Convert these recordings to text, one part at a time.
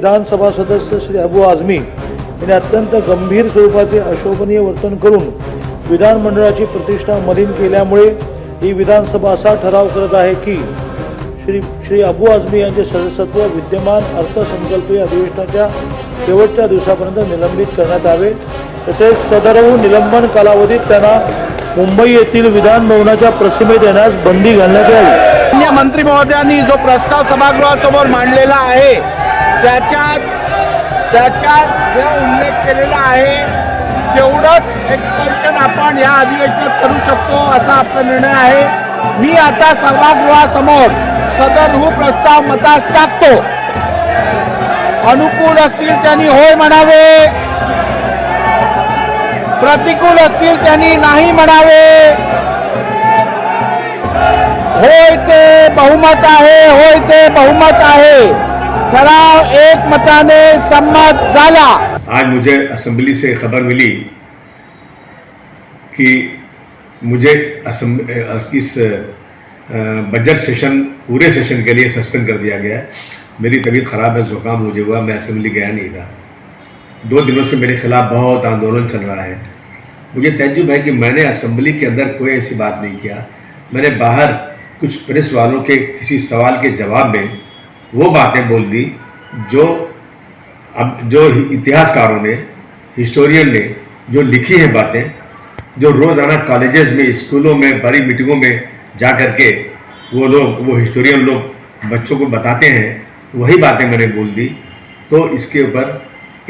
विधानसभा सदस्य श्री अबू आझमी यांनी अत्यंत गंभीर स्वरूपाचे अशोभनीय वर्तन करून विधानमंडळाची प्रतिष्ठा मलिन केल्यामुळे ही विधानसभा असा ठराव करत आहे की श्री अबू आझमी यांचे सदस्यत्व विद्यमान अर्थसंकल्पीय अधिवेशनाच्या शेवटच्या दिवसापर्यंत निलंबित करण्यात यावे। तसेच सदरहून निलंबन कालावधीत त्यांना मुंबई येथील विधान भवनाच्या प्रसिमेत येण्यास बंदी घालण्यात यावी। माननीय मंत्री महोदयांनी जो प्रस्ताव सभागृहासमोर मांडलेला आहे त्याच्यात जे उल्लेख केलेला आहे तेवढंच एक्सटेन्शन आपण या अधिवेशनात करू शकतो असा आपला निर्णय आहे। मी आता सभागृहासमोर सदर प्रस्ताव मतास टाकतो। अनुकूल असतील त्यांनी होय म्हणावे, प्रतिकूल असतील त्यांनी नाही म्हणावे। होयचे बहुमत आहे, होयचे बहुमत आहे। ठराव एक मताने सम्मत झाला। आज मुझे असेंबली से खबर मिली कि मुझे इस बजट सेशन पूरे सेशन के लिए सस्पेंड कर दिया गया है। मेरी तबीयत ख़राब है, ज़ुकाम मुझे हुआ, मैं असेंबली गया नहीं था। 2 दिनों से मेरे खिलाफ बहुत आंदोलन चल रहा है। मुझे तजुब है कि मैंने असेंबली के अंदर कोई ऐसी बात नहीं किया। मैंने बाहर कुछ प्रेस वालों के किसी सवाल के जवाब में वो बातें बोल दी जो इतिहासकारों ने, हिस्टोरियन ने जो लिखी हैं बातें, जो रोज़ाना कॉलेजेस में, स्कूलों में, बड़ी मीटिंगों में जा कर के वो हिस्टोरियन लोग बच्चों को बताते हैं, वही बातें मैंने बोल दी। तो इसके ऊपर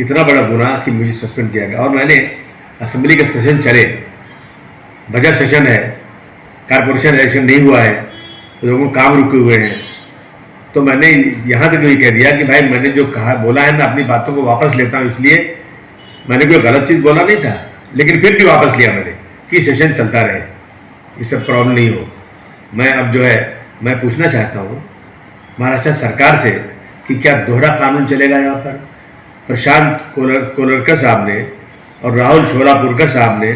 इतना बड़ा गुनाह कि मुझे सस्पेंड किया गया। और मैंने असेंबली के सेशन चले, बजट सेशन है, कारपोरेशन इलेक्शन नहीं हुआ है, लोगों को काम रुके हुए हैं, तो मैंने यहाँ तक भी कह दिया कि भाई मैंने जो कहा बोला है मैं अपनी बातों को वापस लेता हूँ। इसलिए मैंने कोई गलत चीज़ बोला नहीं था, लेकिन फिर भी वापस लिया मैंने कि सेशन चलता रहे, इससे प्रॉब्लम नहीं हो। मैं अब जो है मैं पूछना चाहता हूँ महाराष्ट्र सरकार से कि क्या दोहरा कानून चलेगा यहाँ पर। प्रशांत कोलरकर साहब ने और राहुल शोलापुरकर साहब ने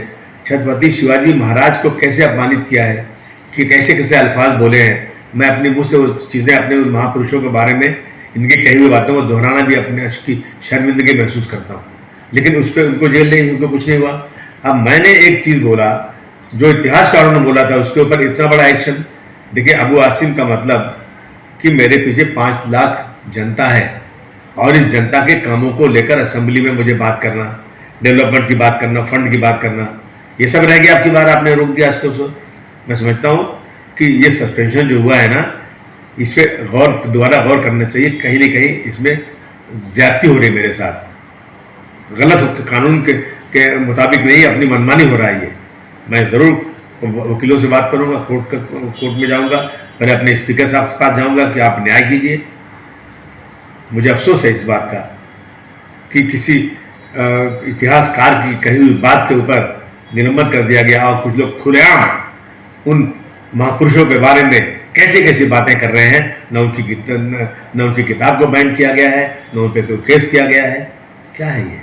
छत्रपति शिवाजी महाराज को कैसे अपमानित किया है, कि कैसे कैसे अल्फाज बोले हैं। मैं अपने मुँह से वो चीज़ें अपने उन महापुरुषों के बारे में इनके कही हुई बातों को दोहराना भी अपने की शर्मिंदगी महसूस करता हूँ, लेकिन उस पर उनको जेल नहीं, उनको कुछ नहीं हुआ। अब मैंने एक चीज़ बोला जो इतिहासकारों ने बोला था, उसके ऊपर इतना बड़ा एक्शन। देखिए, अबू आसिम का मतलब कि मेरे पीछे 5 लाख जनता है और इस जनता के कामों को लेकर असेंबली में मुझे बात करना, डेवलपमेंट की बात करना, फंड की बात करना, ये सब रह गया। आपकी बार आपने रोक दिया इसको। मैं समझता हूँ कि ये सस्पेंशन जो हुआ है ना, इस पर दोबारा गौर करना चाहिए। कहीं ना कहीं इसमें ज्यादती हो रही है मेरे साथ, गलत कानून के मुताबिक नहीं, अपनी मनमानी हो रहा है ये। मैं ज़रूर वकीलों से बात करूँगा, कोर्ट में जाऊँगा, पहले अपने स्पीकर साहब के पास जाऊँगा कि आप न्याय कीजिए। मुझे अफसोस है इस बात का कि किसी इतिहासकार की कही हुई बात के ऊपर निलंबन कर दिया गया और कुछ लोग खुलेआम उन महापुरुषों के बारे में कैसे कैसी बातें कर रहे हैं। न उनकी किताब को बैन किया गया है, न उन पर कोई केस किया गया है। क्या है ये?